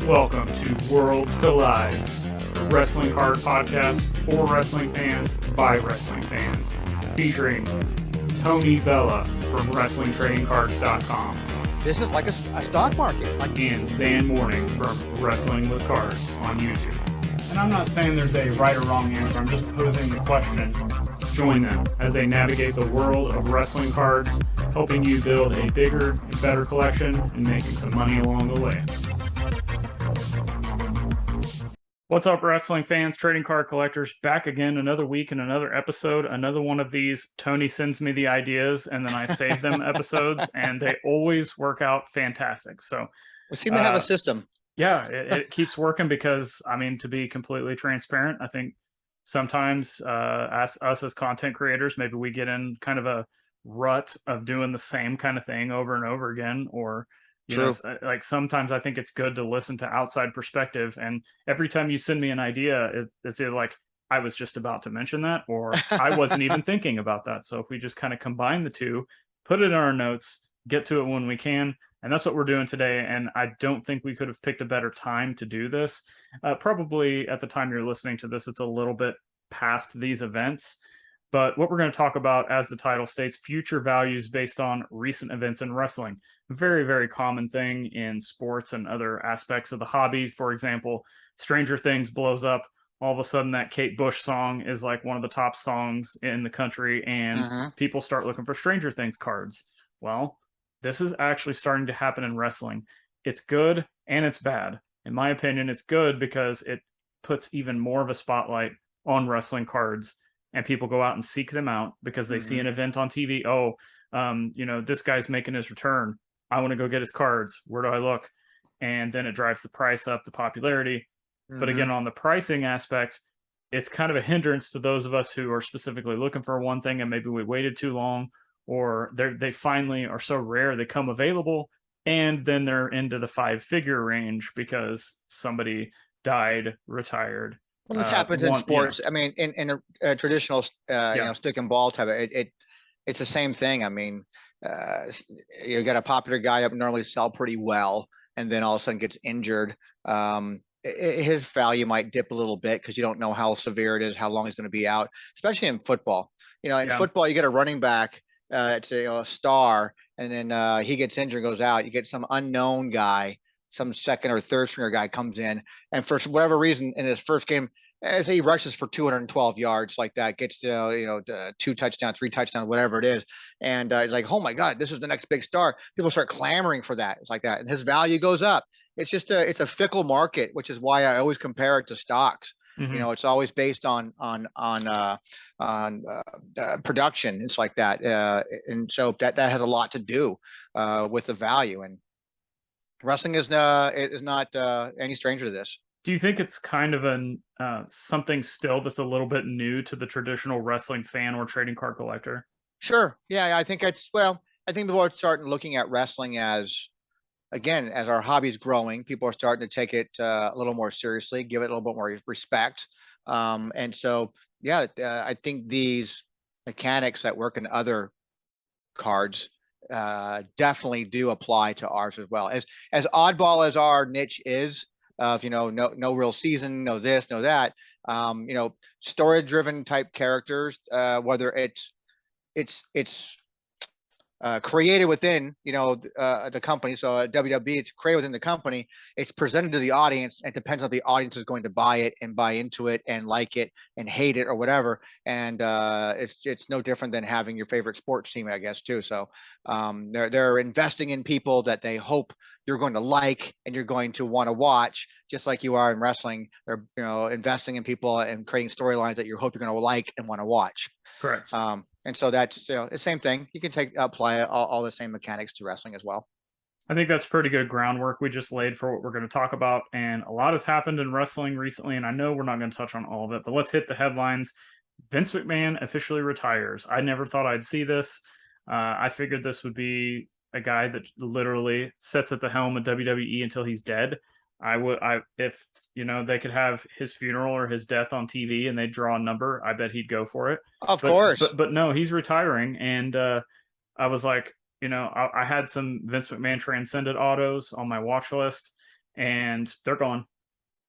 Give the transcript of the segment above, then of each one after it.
Welcome to Worlds Collide, a wrestling card podcast for wrestling fans by wrestling fans, featuring Tony Vella from WrestlingTradingCards.com. This is like a stock market. And Zhan Morning from Wrestling with Cards on YouTube. And I'm not saying there's a right or wrong answer, I'm just posing the question. Join them as they navigate the world of wrestling cards, helping you build a bigger and better collection and making some money along the way. What's up, wrestling fans, trading card collectors? Back again, another week and another episode. Another one of these. Tony sends me the ideas, and then I save them episodes, and they always work out fantastic. So we seem to have a system. Yeah, it keeps working because, I mean, to be completely transparent, I think sometimes us as content creators, maybe we get in kind of a rut of doing the same kind of thing over and over again, or you know, like sometimes I think it's good to listen to outside perspective. And every time you send me an idea, it's either like, I was just about to mention that, or I wasn't even thinking about that. So if we just kind of combine the two, put it in our notes, get to it when we can. And that's what we're doing today. And I don't think we could have picked a better time to do this. Probably at the time you're listening to this, it's a little bit past these events. But what we're going to talk about, as the title states, future values based on recent events in wrestling. Very, very common thing in sports and other aspects of the hobby. For example, Stranger Things blows up. All of a sudden, that Kate Bush song is like one of the top songs in the country, and people start looking for Stranger Things cards. Well, this is actually starting to happen in wrestling. It's good and it's bad. In my opinion, it's good because it puts even more of a spotlight on wrestling cards. And people go out and seek them out because they see an event on TV. Oh, this guy's making his return. I want to go get his cards. Where do I look? And then it drives the price up, the popularity. But again, on the pricing aspect, it's kind of a hindrance to those of us who are specifically looking for one thing and maybe we waited too long, or they finally are so rare they come available, and then they're into the 5-figure range because somebody died, retired. Well, this happens in sports. I mean, in a traditional, stick and ball type, it's the same thing. I mean, you got a popular guy that normally sell pretty well, and then all of a sudden gets injured. His value might dip a little bit because you don't know how severe it is, how long he's going to be out, especially in football. You know, in football, you get a running back, it's a star, and then he gets injured, goes out. You get some unknown guy, some second or third stringer guy comes in, and for whatever reason in his first game, as he rushes for 212 yards like that, gets 2 touchdowns, 3 touchdowns, whatever it is, and like, oh my God, this is the next big star. People start clamoring for that. It's like that, and his value goes up. It's just it's a fickle market, which is why I always compare it to stocks. You know, it's always based on production. It's like that, and so that has a lot to do with the value. And wrestling is not any stranger to this. Do you think it's kind of something still that's a little bit new to the traditional wrestling fan or trading card collector? Sure. Yeah, I think I think people are starting looking at wrestling as our hobby is growing. People are starting to take it a little more seriously, give it a little bit more respect. And so, I think these mechanics that work in other cards definitely do apply to ours as well. As oddball as our niche is, of no real season, no this, no that, story driven type characters, whether it's created within the company. So at WWE, it's created within the company. It's presented to the audience, and it depends on the audience is going to buy it and buy into it and like it and hate it or whatever. And it's no different than having your favorite sports team, I guess, too. So they're investing in people that they hope you're going to like and you're going to want to watch, just like you are in wrestling. They're investing in people and creating storylines that you hope you're going to like and want to watch. Correct. And so that's the same thing. You can apply all the same mechanics to wrestling as well. I think that's pretty good groundwork we just laid for what we're going to talk about. And a lot has happened in wrestling recently, and I know we're not going to touch on all of it, but let's hit the headlines. Vince McMahon officially retires. I never thought I'd see this. I figured this would be a guy that literally sits at the helm of WWE until he's dead. If they could have his funeral or his death on TV and they draw a number, I bet he'd go for it. Of course. But no, he's retiring. And I was like, You know, I had some Vince McMahon Transcendent autos on my watch list, and they're gone.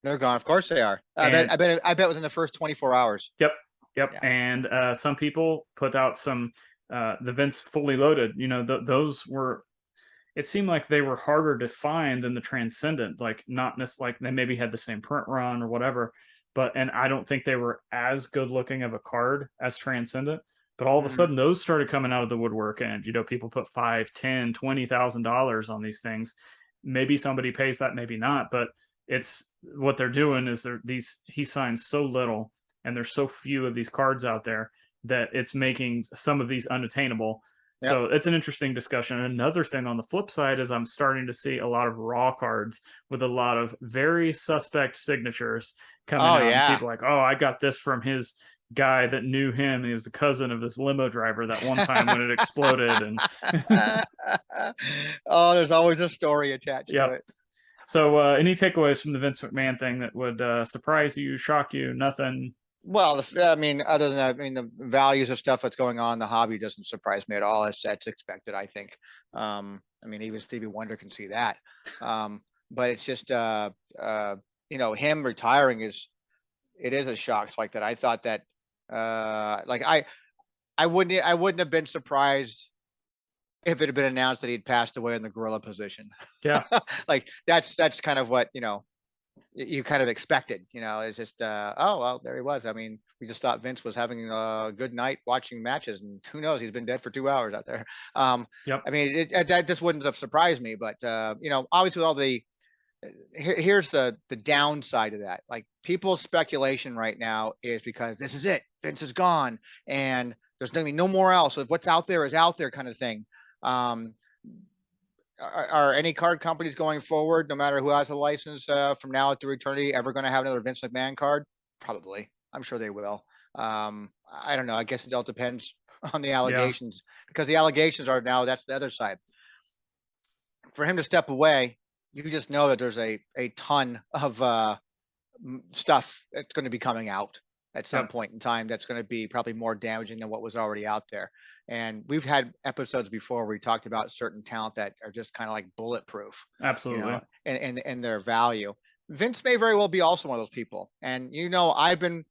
They're gone. Of course they are. And I bet within the first 24 hours. yep, yep. Yeah. And some people put out some the Vince Fully Loaded. You know, those were. It seemed like they were harder to find than the Transcendent. Like not necessarily like they maybe had the same print run or whatever, but and I don't think they were as good looking of a card as Transcendent. But all of a sudden, those started coming out of the woodwork, and you know, people put $5, $10, $20,000 on these things. Maybe somebody pays that, maybe not. But it's what they're doing is they're these. He signs so little, and there's so few of these cards out there that it's making some of these unattainable. Yep. So it's an interesting discussion. Another thing on the flip side is I'm starting to see a lot of raw cards with a lot of very suspect signatures coming out. Yeah. People like, oh, I got this from his guy that knew him. He was a cousin of this limo driver that one time when it exploded. And oh, there's always a story attached to it. So any takeaways from the Vince McMahon thing that would surprise you, shock you? Nothing. Well, I mean, other than that, I mean, the values of stuff that's going on in the hobby doesn't surprise me at all. That's expected, I think. I mean, even Stevie Wonder can see that. But it's just, you know, him retiring it is a shock like that. I thought that, like I wouldn't have been surprised if it had been announced that he'd passed away in the gorilla position. Yeah. Like that's kind of what, you know, you kind of expected, you know. It's just oh well, there he was. I mean, we just thought Vince was having a good night watching matches, and who knows, he's been dead for 2 hours out there. Yep. I mean, that just wouldn't have surprised me, but you know, obviously all the here's the downside of that. Like people's speculation right now is because this is it, Vince is gone and there's gonna be no more else. So what's out there is out there kind of thing. Are any card companies going forward, no matter who has a license from now through eternity, ever going to have another Vince McMahon card? Probably. I'm sure they will. I don't know. I guess it all depends on the allegations, because the allegations are now, that's the other side. For him to step away, you just know that there's a ton of stuff that's going to be coming out at some point in time that's going to be probably more damaging than what was already out there. And we've had episodes before where we talked about certain talent that are just kind of like bulletproof. Absolutely. You know, and their value. Vince may very well be also one of those people. And, you know, I've been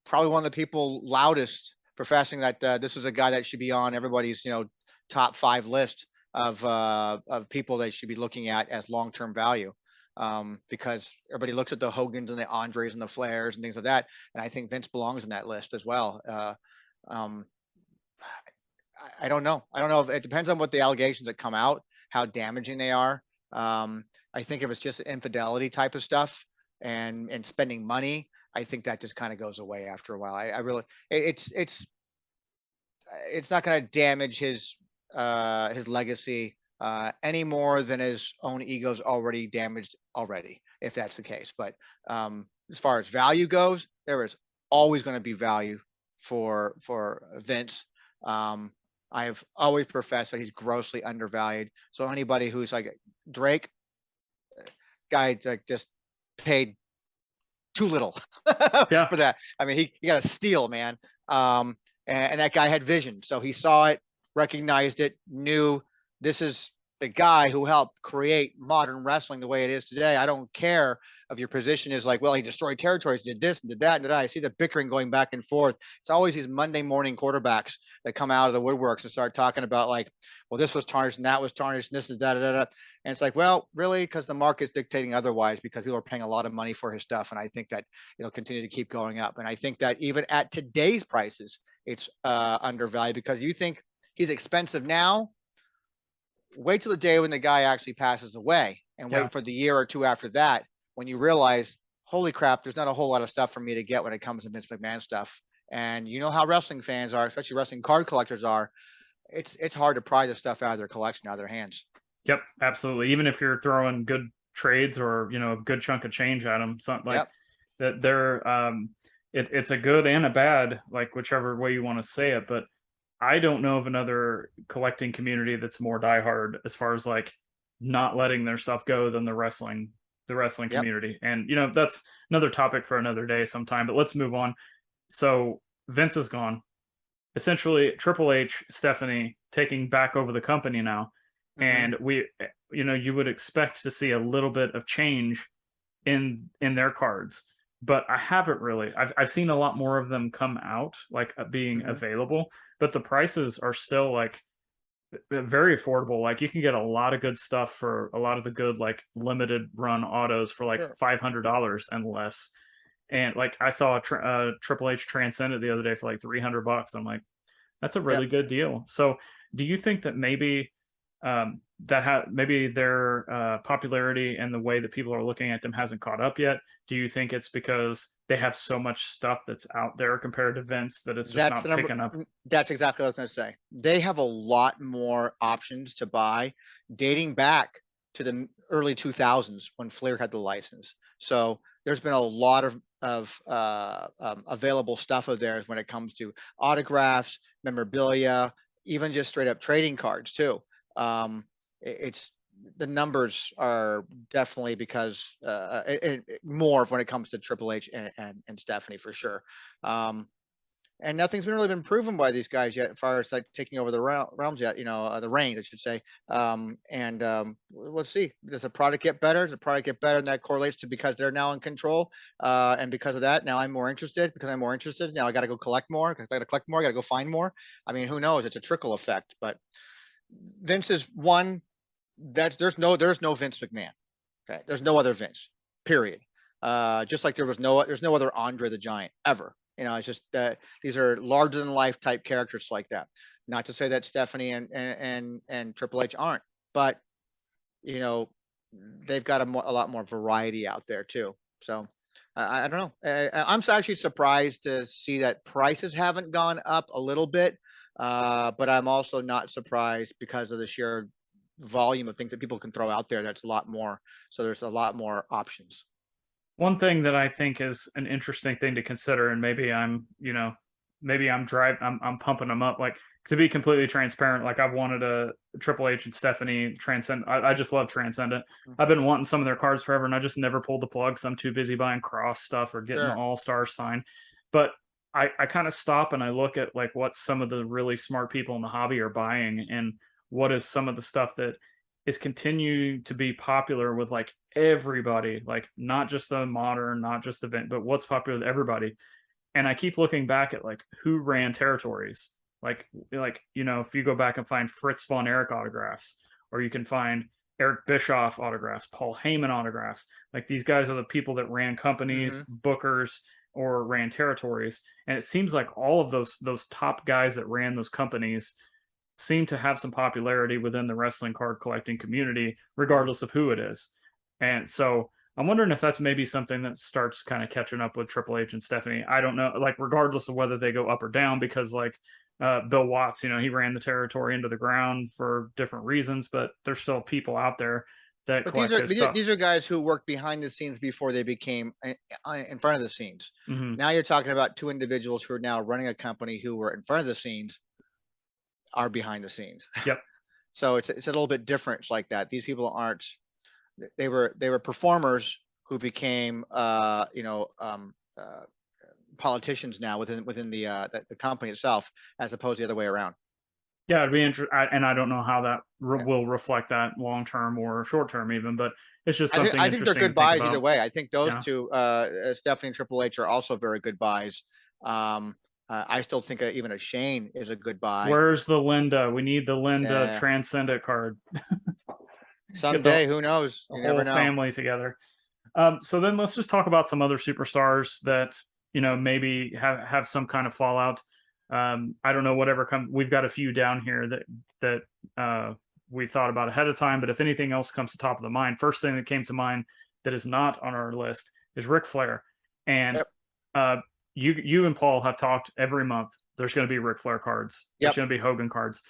probably one of the people loudest professing that this is a guy that should be on everybody's, you know, top 5 list of people they should be looking at as long-term value. Because everybody looks at the Hogans and the Andres and the Flairs and things like that. And I think Vince belongs in that list as well. I don't know. I don't know if it depends on what the allegations that come out, how damaging they are. I think if it's just infidelity type of stuff and spending money, I think that just kind of goes away after a while. I really, it's not going to damage his legacy any more than his own ego's already damaged already, if that's the case. But as far as value goes, there is always going to be value for Vince. I have always professed that he's grossly undervalued. So anybody who's like Drake, guy like just paid too little for that. I mean, he got a steal, man. And that guy had vision. So he saw it, recognized it, knew this is the guy who helped create modern wrestling the way it is today. I don't care if your position is like, well, he destroyed territories, did this and did that and did that. I see the bickering going back and forth. It's always these Monday morning quarterbacks that come out of the woodworks and start talking about like, well, this was tarnished and that was tarnished and this and that. And it's like, well, really? Because the market's dictating otherwise, because people are paying a lot of money for his stuff. And I think that it'll continue to keep going up. And I think that even at today's prices, it's undervalued, because you think he's expensive now. Wait till the day when the guy actually passes away, and wait for the year or two after that when you realize, holy crap, there's not a whole lot of stuff for me to get when it comes to Vince McMahon stuff. And you know how wrestling fans are, especially wrestling card collectors are. It's hard to pry the stuff out of their collection, out of their hands. Yep, absolutely. Even if you're throwing good trades or, you know, a good chunk of change at them, something like that, they're it's a good and a bad, like whichever way you want to say it. But I don't know of another collecting community that's more diehard as far as like not letting their stuff go than the wrestling community. And, you know, that's another topic for another day sometime, but let's move on. So Vince is gone. essentially Triple H, Stephanie taking back over the company now, Mm-hmm. and you would expect to see a little bit of change in their cards, but I haven't really. I've seen a lot more of them come out, like being Mm-hmm. available, but the prices are still like very affordable. Like you can get a lot of good stuff for a lot of the good like limited run autos for like Sure. $500 and less. And like I saw a Triple H Transcendent the other day for like $300. I'm like, that's a Yep. really good deal. So, do you think that maybe maybe their popularity and the way that people are looking at them hasn't caught up yet? Do you think it's because they have so much stuff that's out there compared to Vince that it's just That's the not number. picking up? That's exactly what I was going to say. They have a lot more options to buy, dating back to the early 2000s when Flair had the license. So there's been a lot of available stuff of theirs when it comes to autographs, memorabilia, even just straight up trading cards too. It's the numbers are definitely because more when it comes to Triple H and Stephanie for sure. And nothing's really been proven by these guys yet, as far as like taking over the realms yet. The reigns, I should say. Let's see. Does the product get better? Does the product get better? And that correlates to because they're now in control. And because of that, now I'm more interested. Because I'm more interested, now I got to go collect more. Because I got to collect more. I got to go find more. I mean, who knows? It's a trickle effect. But Vince is one. There's no Vince McMahon. Okay, there's no other Vince. Period. Just like there's no other Andre the Giant ever. It's just these are larger than life type characters like that. Not to say that Stephanie and Triple H aren't, but you know they've got a lot more variety out there too. So I don't know. I'm actually surprised to see that prices haven't gone up a little bit, but I'm also not surprised because of the sheer volume of things that people can throw out there. That's a lot more. So there's a lot more options. One thing that I think is an interesting thing to consider, and maybe I'm pumping them up. Like to be completely transparent, like I've wanted a Triple H and Stephanie Transcend. I just love Transcendent. I've been wanting some of their cards forever, and I just never pulled the plug because I'm too busy buying Cross stuff or getting the Sure. All Star sign. But I kind of stop and I look at like what some of the really smart people in the hobby are buying, and what is some of the stuff that is continuing to be popular with like everybody, like not just the modern, not just event, but what's popular with everybody. And I keep looking back at like who ran territories. If you go back and find Fritz von Erich autographs, or you can find Eric Bischoff autographs, Paul Heyman autographs. Like these guys are the people that ran Mm-hmm. companies, bookers, or ran territories. And it seems like all of those top guys that ran those companies seem to have some popularity within the wrestling card collecting community, Uh-huh. regardless of who it is. And so I'm wondering if that's maybe something that starts kind of catching up with Triple H and Stephanie. I don't know, like regardless of whether they go up or down, because like Bill Watts, he ran the territory into the ground for different reasons, but there's still people out there that But these collect are his these are stuff. these are guys who worked behind the scenes before they became in front of the scenes. Mm-hmm. Now you're talking about two individuals who are now running a company who were in front of the scenes are behind the scenes. Yep. So it's a little bit different. It's like that. These people aren't. They were performers who became politicians now within the company itself, as opposed to the other way around. Yeah, it'd be interesting, and I don't know how that Yeah. will reflect that long term or short term, even. But it's just I think something I think they're interesting to good think buys either about. way. I think those Yeah. two, Stephanie and Triple H, are also very good buys. Um, I still think even a Shane is a good buy. Where's the Linda? We need the Linda Uh, Transcendent card. Get Someday, who knows? the You whole never know. family together. So then let's just talk about some other superstars that maybe have some kind of fallout. I don't know whatever comes. We've got a few down here that we thought about ahead of time, but if anything else comes to top of the mind, first thing that came to mind that is not on our list is Ric Flair, and Yep. uh, you and Paul have talked every month. There's going to be Ric Flair cards. There's Yep. going to be Hogan cards.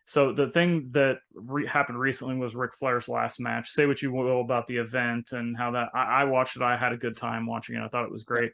So the thing that happened recently was Ric Flair's last match. Say what you will about the event and how that I watched it. I had a good time watching it. I thought it was Yep. great.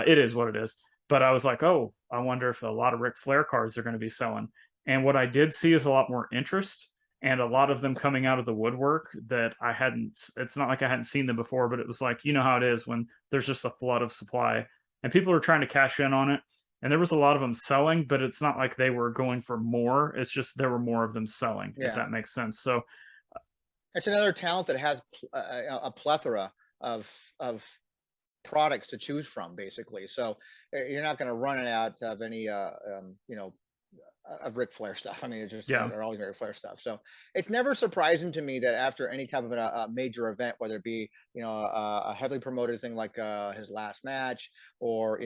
It is what it is. But I was like, oh, I wonder if a lot of Ric Flair cards are going to be selling. And what I did see is a lot more interest and a lot of them coming out of the woodwork that I hadn't. It's not like I hadn't seen them before, but it was like, you know how it is when there's just a flood of supply and people are trying to cash in on it. and there was a lot of them selling, but it's not like they were going for more. It's just there were more of them selling, if Yeah. that makes sense. So It's another talent that has a plethora of products to choose from, basically. So you're not going to run it out of any, of Ric Flair stuff. I mean, it's just yeah, they're all Ric Flair stuff. So it's never surprising to me that after any type of a major event, whether it be a heavily promoted thing like his last match, or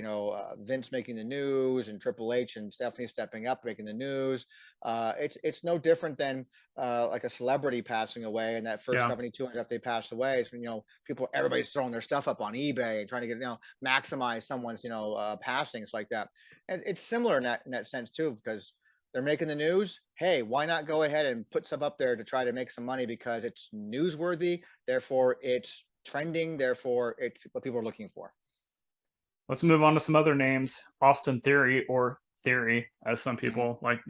Vince making the news and Triple H and Stephanie stepping up making the news, it's no different than like a celebrity passing away. And that first yeah. 72 hours after they pass away, is when everybody's throwing their stuff up on eBay and trying to get maximize someone's passings like that. And it's similar in that sense too, because they're making the news. Hey, why not go ahead and put stuff up there to try to make some money because it's newsworthy, therefore it's trending, therefore it's what people are looking for. Let's move on to some other names. Austin Theory, or Theory, as some Mm-hmm. people like.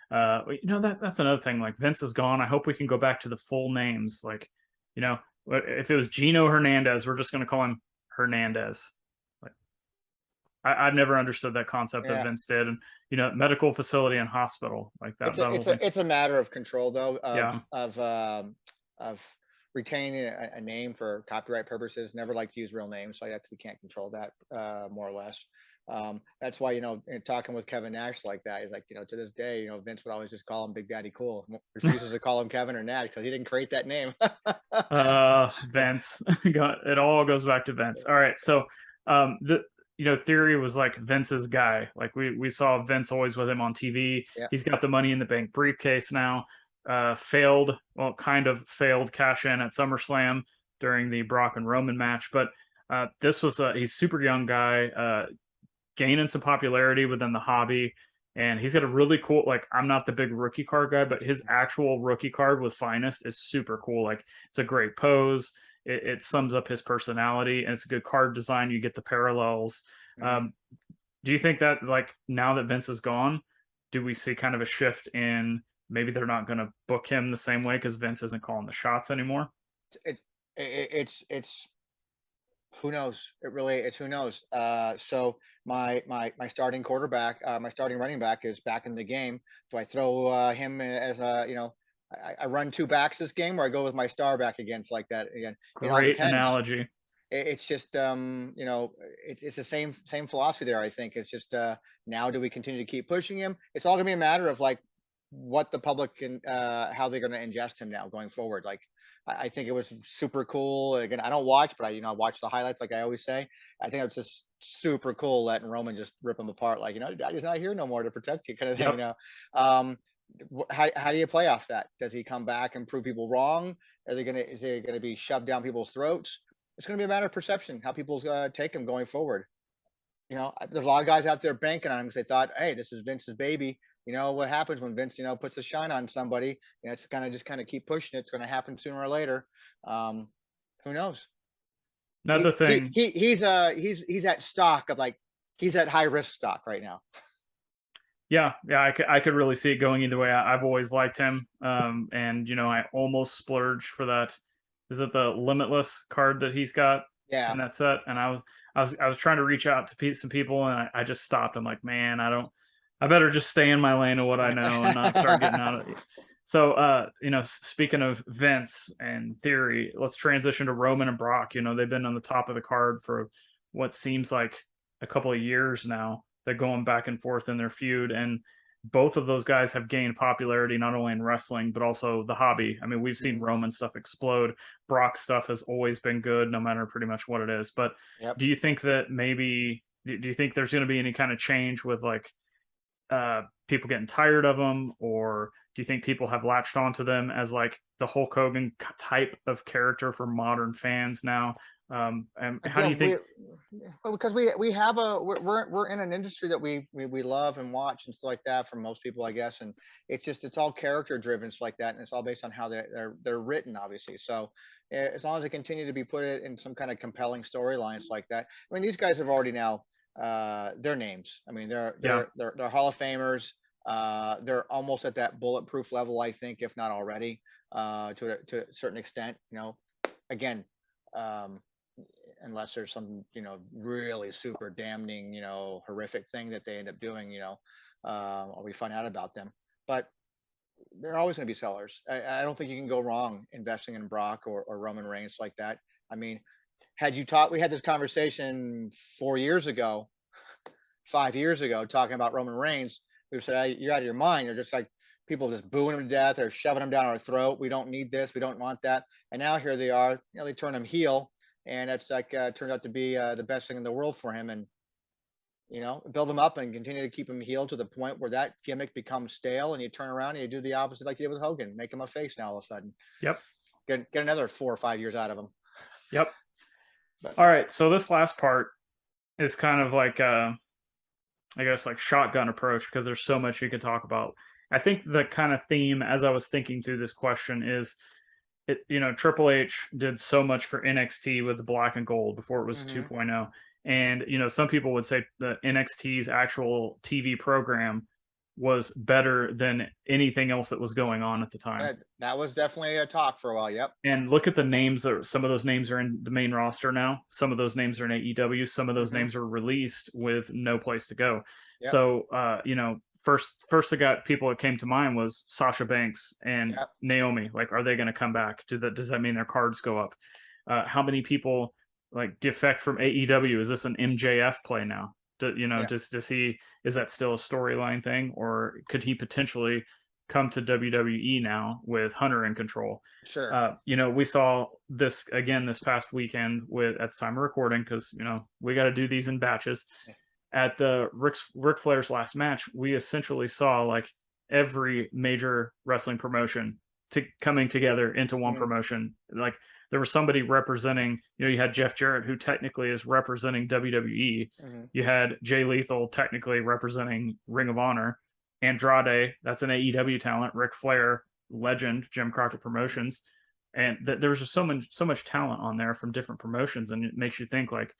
That's another thing. Like, Vince is gone. I hope we can go back to the full names. Like, if it was Gino Hernandez, we're just going to call him Hernandez. Like, I've never understood that concept that Yeah, Vince did, and medical facility and hospital, like that. it's That a whole it's thing. a it's a matter of control though, Yeah, of retaining a name for copyright purposes. Never like to use real names, so I actually can't control that, more or less. That's why talking with Kevin Nash like that, he's like, to this day, Vince would always just call him Big Daddy Cool, refuses to call him Kevin or Nash because he didn't create that name. Vince. It all goes back to Vince. All right, so the Theory was like Vince's guy. Like, we saw Vince always with him on TV. Yeah. He's got the Money in the Bank briefcase now. Failed, well, kind of failed cash in at SummerSlam during the Brock and Roman match, but this was he's super young guy, gaining some popularity within the hobby. And he's got a really cool, like, I'm not the big rookie card guy, but his actual rookie card with Finest is super cool. Like, it's a great pose. It sums up his personality, and it's a good card design. You get the parallels. Mm-hmm. Um, do you think that, like, now that Vince is gone, do we see kind of a shift in maybe they're not going to book him the same way because Vince isn't calling the shots anymore? It's who knows? It's who knows. So my starting quarterback, my starting running back is back in the game. Do I throw him as I run two backs this game, or I go with my star back against like that again? It all Great depends. analogy. It's just it's the same philosophy there. I think it's just now, do we continue to keep pushing him? It's all gonna be a matter of like what the public can how they're gonna ingest him now going forward. Like I think it was super cool. Again, I don't watch, but I watch the highlights like I always say. I think it was just super cool letting Roman just rip him apart, like Daddy's not here no more to protect you, kind of thing. Yep. Um, how do you play off that? Does he come back and prove people wrong? Is he gonna be shoved down people's throats? It's going to be a matter of perception, how people take him going forward. There's a lot of guys out there banking on him because they thought, hey, this is Vince's baby. What happens when Vince, puts a shine on somebody? It's going to just kind of keep pushing it. It's going to happen sooner or later. Who knows? Another thing. He's at stock of like, he's at high risk stock right now. Yeah, I could really see it going either way. I've always liked him, and I almost splurged for that. Is it the Limitless card that he's got Yeah. in that set? And I was trying to reach out to some people, and I just stopped. I'm like, man, I better just stay in my lane of what I know and not start getting out of it. So, speaking of Vince and Theory, let's transition to Roman and Brock. They've been on the top of the card for what seems like a couple of years now. They're going back and forth in their feud, and both of those guys have gained popularity not only in wrestling but also the hobby. I mean, we've seen Mhm. Roman stuff explode. Brock stuff has always been good, no matter pretty much what it is. But Yep. do you think that maybe do you think there's going to be any kind of change with, like, people getting tired of them, or do you think people have latched onto them as like the Hulk Hogan type of character for modern fans now? And how do you Again, think? because we have we're in an industry that we love and watch and stuff like that for most people, I guess. And it's all character driven stuff like that, and it's all based on how they're written, obviously. So as long as they continue to be put in some kind of compelling storylines like that. I mean, these guys have already now their names. I mean, they're Yeah, they're they're, they're Hall of Famers. They're almost at that bulletproof level, I think, if not already, to a certain extent. Again, um, unless there's some, really super damning, horrific thing that they end up doing, or we find out about them. But they're always going to be sellers. I don't think you can go wrong investing in Brock or Roman Reigns like that. I mean, we had this conversation 4 years ago, 5 years ago, talking about Roman Reigns. We said, hey, you're out of your mind. You're just like people just booing him to death or shoving him down our throat. We don't need this. We don't want that. And now here they are. They turn him heel, and it's like turned out to be the best thing in the world for him. And build him up and continue to keep him heel to the point where that gimmick becomes stale, and you turn around and you do the opposite like you did with Hogan, make him a face now all of a sudden. Yep. Get another 4 or 5 years out of him. Yep. But, all right. So this last part is kind of like, I guess, like shotgun approach, because there's so much you could talk about. I think the kind of theme, as I was thinking through this question, is Triple H did so much for NXT with the black and gold before it was 2.0. And, some people would say that NXT's actual TV program was better than anything else that was going on at the time. That was definitely a talk for a while. Yep. And look at the names. Some of those names are in the main roster now. Some of those names are in AEW. Some of those names are released with no place to go. Yep. So, first got people that came to mind was Sasha Banks and Naomi. Like, are they going to come back? Does that mean their cards go up? How many people like defect from AEW? Is this an MJF play now? Does he, is that still a storyline thing, or could he potentially come to WWE now with Hunter in control? Sure. We saw this again this past weekend at the time of recording, because we got to do these in batches. At the Ric Flair's last match, we essentially saw like every major wrestling promotion coming together into one promotion. Like, there was somebody representing, you had Jeff Jarrett, who technically is representing WWE. You had Jay Lethal technically representing Ring of Honor. Andrade, that's an AEW talent. Ric Flair, legend, Jim Crockett Promotions. And there was just so much talent on there from different promotions. And it makes you think, like,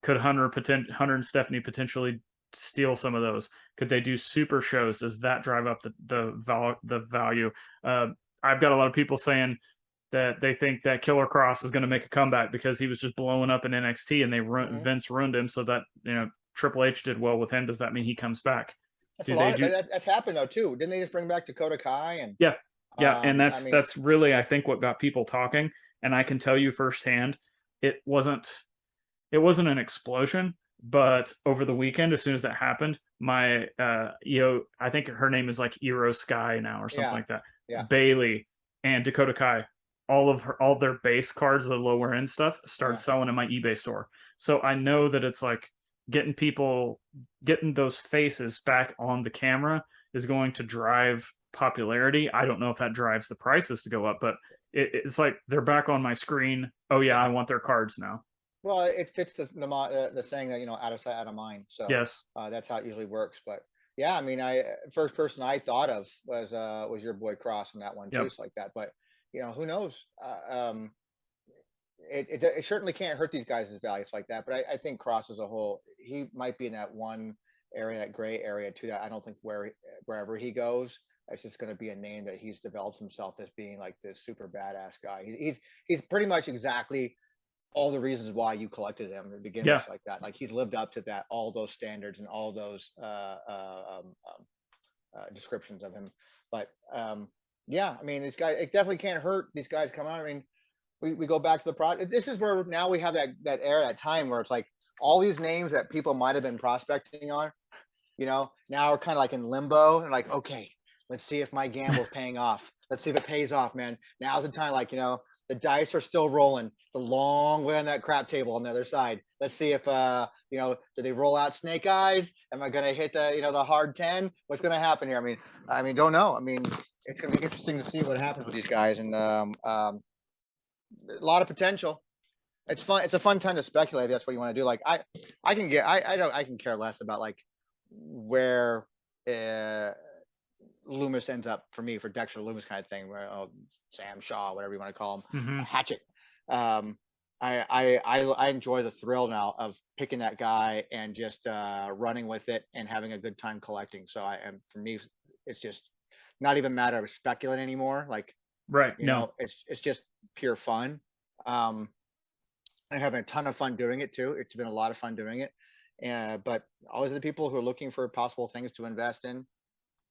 could Hunter and Stephanie potentially steal some of those? Could they do super shows? Does that drive up the value? I've got a lot of people saying that they think that Killer Cross is going to make a comeback because he was just blowing up in NXT, and Vince ruined him, so that Triple H did well with him. Does that mean he comes back? That's happened though too. Didn't they just bring back Dakota Kai? And and that's really, I think, what got people talking. And I can tell you firsthand, it wasn't an explosion, but over the weekend, as soon as that happened, my I think her name is like Iro Sky now or something like that. Bailey and Dakota Kai, all their base cards, the lower end stuff, started selling in my eBay store. So I know that it's like getting those faces back on the camera is going to drive popularity. I don't know if that drives the prices to go up, but it's like they're back on my screen. Oh yeah, I want their cards now. Well, it fits the saying that out of sight, out of mind. So yes, that's how it usually works. But yeah, I mean, first person I thought of was your boy Cross on that one too, like that. But who knows? It certainly can't hurt these guys' values like that. But I think Cross as a whole, he might be in that one area, that gray area too. That I don't think wherever he goes, it's just going to be a name that he's developed himself as being like this super badass guy. He's pretty much exactly all the reasons why you collected him to begin with, like that. Like, he's lived up to that, all those standards and all those descriptions of him. But yeah, I mean, this guy, it definitely can't hurt these guys come out. I mean, we go back to the project. This is where now we have that era, that time where it's like all these names that people might have been prospecting on, now are kind of like in limbo, and like, okay, let's see if my gamble's paying off. Let's see if it pays off, man. Now's the time, like, the dice are still rolling. It's a long way on that crap table on the other side. Let's see if, do they roll out snake eyes? Am I going to hit the hard 10? What's going to happen here? I mean, don't know. I mean, it's going to be interesting to see what happens with these guys. And a lot of potential. It's fun. It's a fun time to speculate if that's what you want to do. Like, I can care less about like where Loomis ends up for me, for Dexter Loomis kind of thing, where Sam Shaw, whatever you want to call him, Hatchet. I enjoy the thrill now of picking that guy and just running with it and having a good time collecting. So for me, it's just not even a matter of speculating anymore. Like, right, it's just pure fun. I'm having a ton of fun doing it too. It's been a lot of fun doing it. But always the people who are looking for possible things to invest in,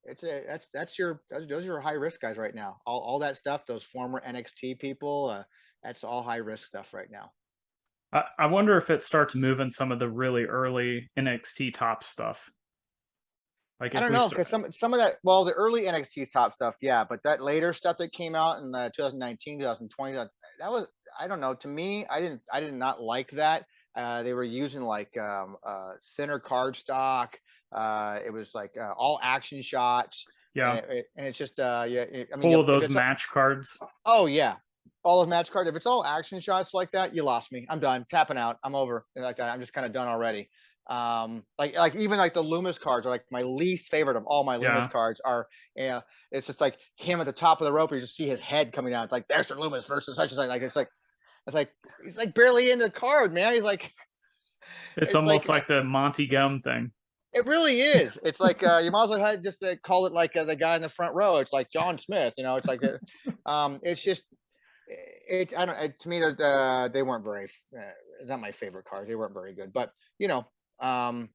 those are your high risk guys right now. All that stuff, those former NXT people, that's all high risk stuff right now. I wonder if it starts moving some of the really early NXT top stuff. Like I if don't we know, start, because some of that, well, the early NXT top stuff, yeah, but that later stuff that came out in 2019, 2020, that was, I don't know. To me, I did not like that. They were using like thinner card stock. It was like all action shots, yeah, and it's just I mean, full of if those it's match cards. oh yeah, all those match cards. If it's all action shots like that, you lost me. I'm done. Tapping out. I'm over. Like that. I'm just kind of done already. Like even like the Loomis cards are like my least favorite of all my Loomis Yeah, cards are. Yeah, it's just like him at the top of the rope. You just see his head coming down. It's like there's your Loomis versus such and such. Like it's like he's like barely in the card, man. He's like it's it's like almost like the Monty Gum thing. it really is. It's like you might as well have just call it like the guy in the front row. It's like John Smith. You know, it's like it's just I don't, to me, they weren't very, not my favorite cards. They weren't very good, but you know, um,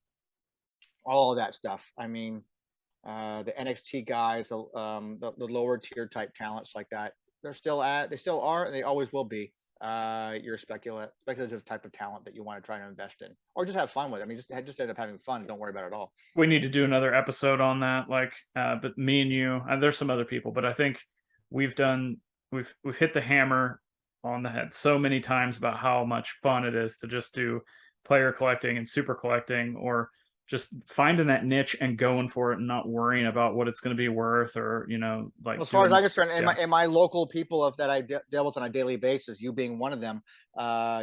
all of that stuff. I mean, the NXT guys, the lower tier type talents like that, they still are, and they always will be. Your speculative type of talent that you want to try to invest in, or just have fun with. I mean, just end up having fun. Don't worry about it at all. We need to do another episode on that. Like, but me and you, there's some other people, but I think we've done we've hit the hammer on the head so many times about how much fun it is to just do player collecting and super collecting, or just finding that niche and going for it and not worrying about what it's going to be worth, or like As far as doing I'm concerned, yeah. in my local people that I deal with on a daily basis, you being one of them,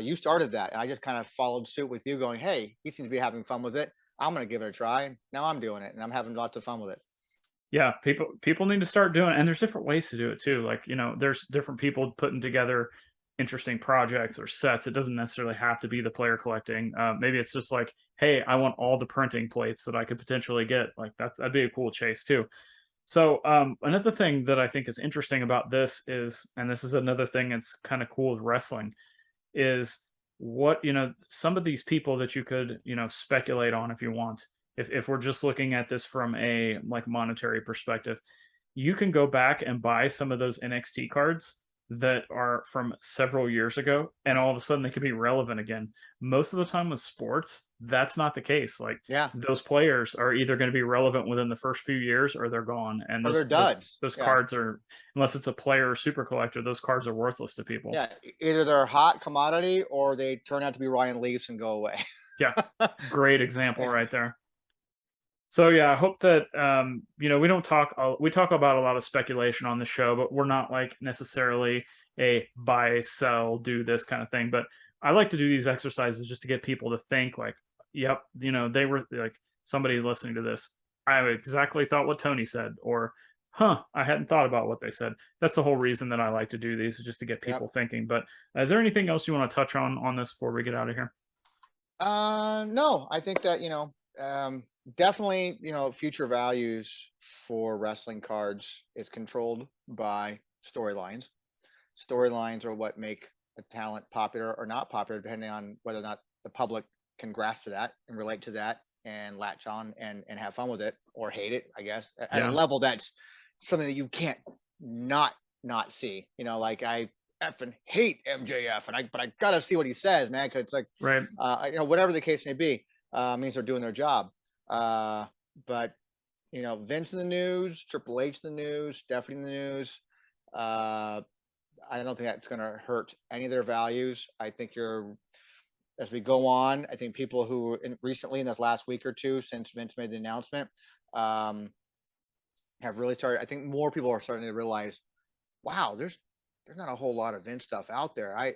you started that, and I just kind of followed suit with you, going, "Hey, he seems to be having fun with it. I'm going to give it a try." And now I'm doing it, and I'm having lots of fun with it. Yeah, people need to start doing it, and there's different ways to do it too. Like, there's different people putting together interesting projects or sets. It doesn't necessarily have to be the player collecting. Maybe it's just like, hey, I want all the printing plates that I could potentially get. Like that'd be a cool chase too. So another thing that I think is interesting about this is, and this is another thing that's kind of cool with wrestling, is what some of these people that you could speculate on if you want, if we're just looking at this from a like monetary perspective, you can go back and buy some of those NXT cards that are from several years ago, and all of a sudden they could be relevant again. Most of the time with sports, that's not the case. Like, Yeah, those players are either going to be relevant within the first few years, or they're gone. And or those they're duds. those Yeah, cards are, unless it's a player or super collector, those cards are worthless to people. yeah. Either they're a hot commodity or they turn out to be Ryan Leafs and go away. Yeah, great example Yeah. right there. So yeah, I hope that we don't talk we talk about a lot of speculation on the show, but we're not like necessarily a buy, sell, do this kind of thing. But I like to do these exercises just to get people to think like, yep, they were like, somebody listening to this, I exactly thought what Tony said, or huh, I hadn't thought about what they said. That's the whole reason that I like to do these, is just to get Yep. people thinking. But is there anything else you want to touch on this before we get out of here? No, I think that, definitely, future values for wrestling cards is controlled by storylines. Storylines are what make a talent popular or not popular, depending on whether or not the public can grasp to that and relate to that and latch on and have fun with it, or hate it, I guess, at a Yeah, level that's something that you can't not not see. Like I effing hate MJF, but I gotta see what he says, man, because it's like, right. whatever the case may be, means they're doing their job. But Vince in the news, Triple H in the news, Stephanie in the news. Uh, I don't think that's going to hurt any of their values. I think as we go on, I think people who recently in this last week or two since Vince made the announcement, um, have really started. I think more people are starting to realize, wow, there's not a whole lot of Vince stuff out there. I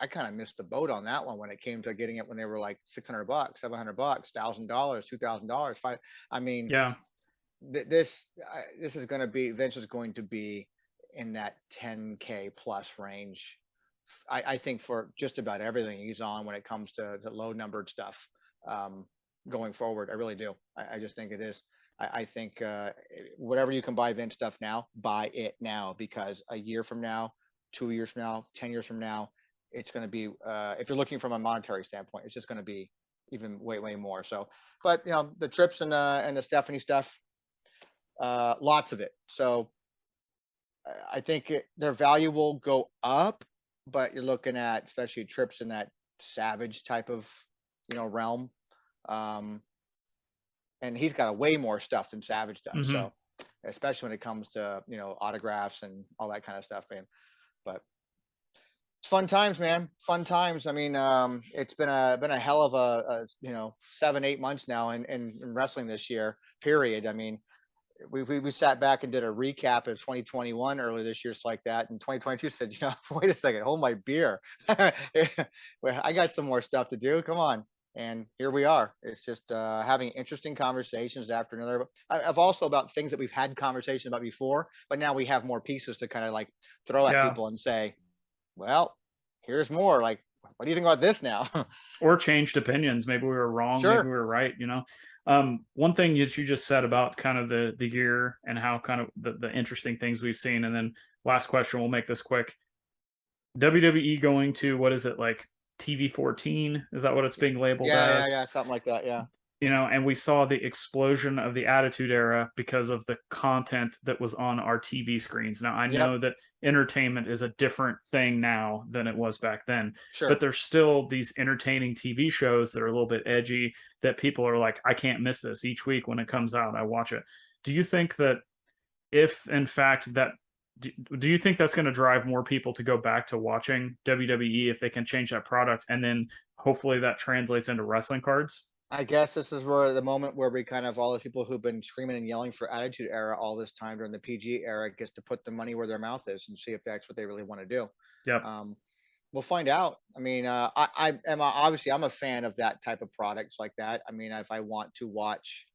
kind of missed the boat on that one when it came to getting it when they were like $600, $700, $1,000, $2,000, five. I mean, Yeah. this is going to be Vince is going to be in that 10K plus range. I think for just about everything he's on when it comes to low numbered stuff, going forward. I really do. I just think it is. I think whatever you can buy Vince stuff now, buy it now, because a year from now, 2 years from now, 10 years from now, it's going to be, if you're looking from a monetary standpoint, it's just going to be even way more. So, but you know, the trips and the Stephanie stuff, lots of it. So I think their value will go up, but you're looking at especially trips in that Savage type of, you know, realm. And he's got a way more stuff than Savage does. Mm-hmm. So especially when it comes to, you know, autographs and all that kind of stuff, man. But it's fun times, man. Fun times. I mean, it's been a hell of a you know, 7-8 months now in wrestling this year. Period. I mean, we sat back and did a recap of 2021 earlier this year, just like that. And 2022 said, you know, wait a second, hold my beer. I got some more stuff to do. Come on. And here we are. It's just having interesting conversations after another. I've also about things that we've had conversations about before, but now we have more pieces to kind of like throw at people and say, well, here's more. Like, what do you think about this now? Or changed opinions. Maybe we were wrong. Maybe we were right. You know, one thing that you just said about kind of the year and how kind of the interesting things we've seen. And then last question, we'll make this quick. WWE going to, what is it, like TV 14? Is that what it's being labeled as? Yeah, something like that. Yeah. You know, and we saw the explosion of the Attitude Era because of the content that was on our TV screens. Now, I know that entertainment is a different thing now than it was back then, but there's still these entertaining TV shows that are a little bit edgy that people are like, I can't miss this. Each week when it comes out, I watch it. Do you think that if, in fact, that do you think that's going to drive more people to go back to watching WWE if they can change that product, and then hopefully that translates into wrestling cards? I guess this is where the moment where we kind of, all the people who've been screaming and yelling for Attitude Era all this time during the PG era gets to put the money where their mouth is and see if that's what they really want to do. Yep. We'll find out. I mean, I am obviously, I'm a fan of that type of products like that. I mean, if I want to watch,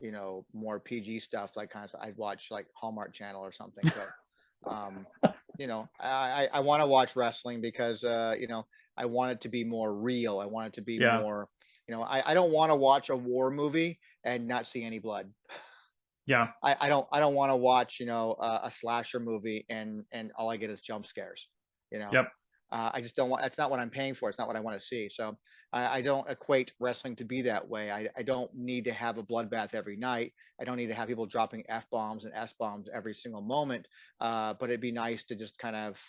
you know, more PG stuff, like kind of, I'd watch like Hallmark Channel or something. But you know, I want to watch wrestling because you know, I want it to be more real. I want it to be more, you know, I don't want to watch a war movie and not see any blood. Yeah. I don't want to watch, you know, a slasher movie and all I get is jump scares, you know. Yep. I just don't want, that's not what I'm paying for. It's not what I want to see. So I don't equate wrestling to be that way. I don't need to have a bloodbath every night. I don't need to have people dropping F-bombs and S-bombs every single moment. But it'd be nice to just kind of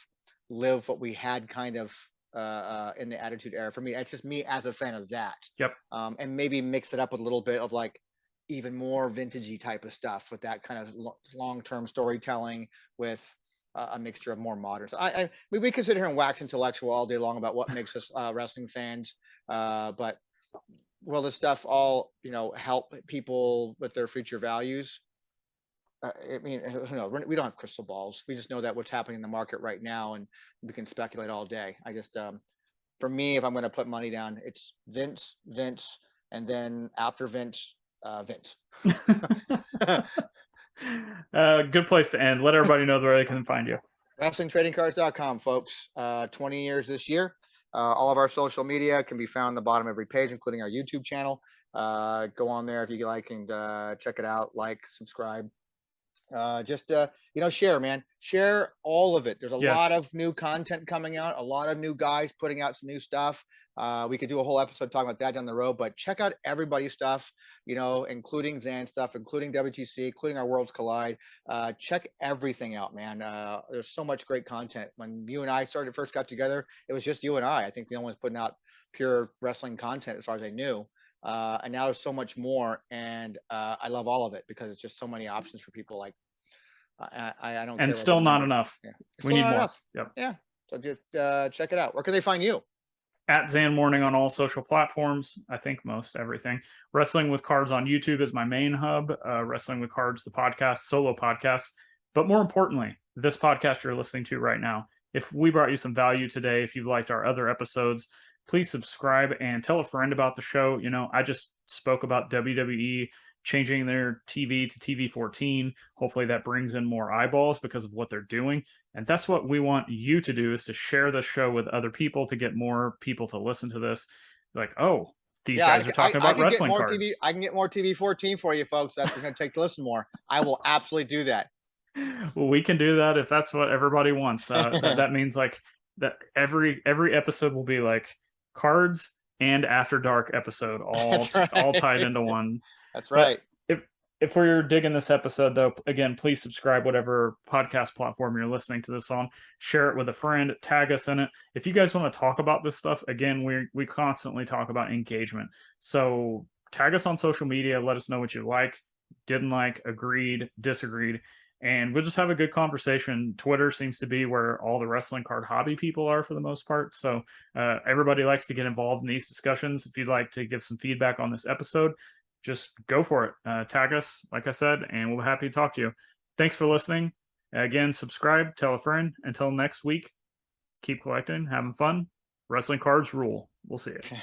live what we had kind of in the Attitude Era. For me, it's just me as a fan of that. Yep. And maybe mix it up with a little bit of like even more vintagey type of stuff with that kind of long-term storytelling with a mixture of more modern. So we could sit here and wax intellectual all day long about what makes us wrestling fans, but will this stuff all, you know, help people with their future values? I mean, who knows? We don't have crystal balls. We just know that what's happening in the market right now, and we can speculate all day. I just, for me, if I'm going to put money down, it's Vince, and then after Vince, Vince. Good place to end. Let everybody know where they can find you. WrestlingTradingCards.com, folks. 20 years this year. All of our social media can be found on the bottom of every page, including our YouTube channel. Go on there if you like and check it out. Like, subscribe. Just you know, share, man. Share all of it. There's a lot of new content coming out, a lot of new guys putting out some new stuff. We could do a whole episode talking about that down the road, but check out everybody's stuff, you know, including Zhan stuff, including WTC, including our Worlds Collide. Check everything out, man. There's so much great content. When you and I first got together, it was just you and I think the only ones putting out pure wrestling content as far as I knew. And now there's so much more, and I love all of it because it's just so many options for people. Like I don't care. And still not enough. Yeah. We need more. Yep. Yeah. So just check it out. Where can they find you? At Zhan Morning on all social platforms. I think most everything. Wrestling with Cards on YouTube is my main hub. Wrestling with Cards, the podcast, solo podcast. But more importantly, this podcast you're listening to right now. If we brought you some value today, if you liked our other episodes, please subscribe and tell a friend about the show. You know, I just spoke about WWE changing their TV to TV 14. Hopefully that brings in more eyeballs because of what they're doing. And that's what we want you to do, is to share the show with other people to get more people to listen to this. Like, oh, these guys are talking about wrestling cards. I can get more TV 14 for you folks. That's what's going to take to listen more. I will absolutely do that. Well, we can do that if that's what everybody wants. That means like that every episode will be like cards and After Dark episode all That's all right. tied into one. That's But right. if we're digging this episode, though, again, please subscribe whatever podcast platform you're listening to this on. Share it with a friend. Tag us in it. If you guys want to talk about this stuff, again, we constantly talk about engagement. So tag us on social media. Let us know what you like, didn't like, agreed, disagreed, and we'll just have a good conversation. Twitter seems to be where all the wrestling card hobby people are for the most part. So everybody likes to get involved in these discussions. If you'd like to give some feedback on this episode, just go for it. Tag us, like I said, and we'll be happy to talk to you. Thanks for listening. Again, subscribe, tell a friend. Until next week, keep collecting, having fun. Wrestling cards rule. We'll see you.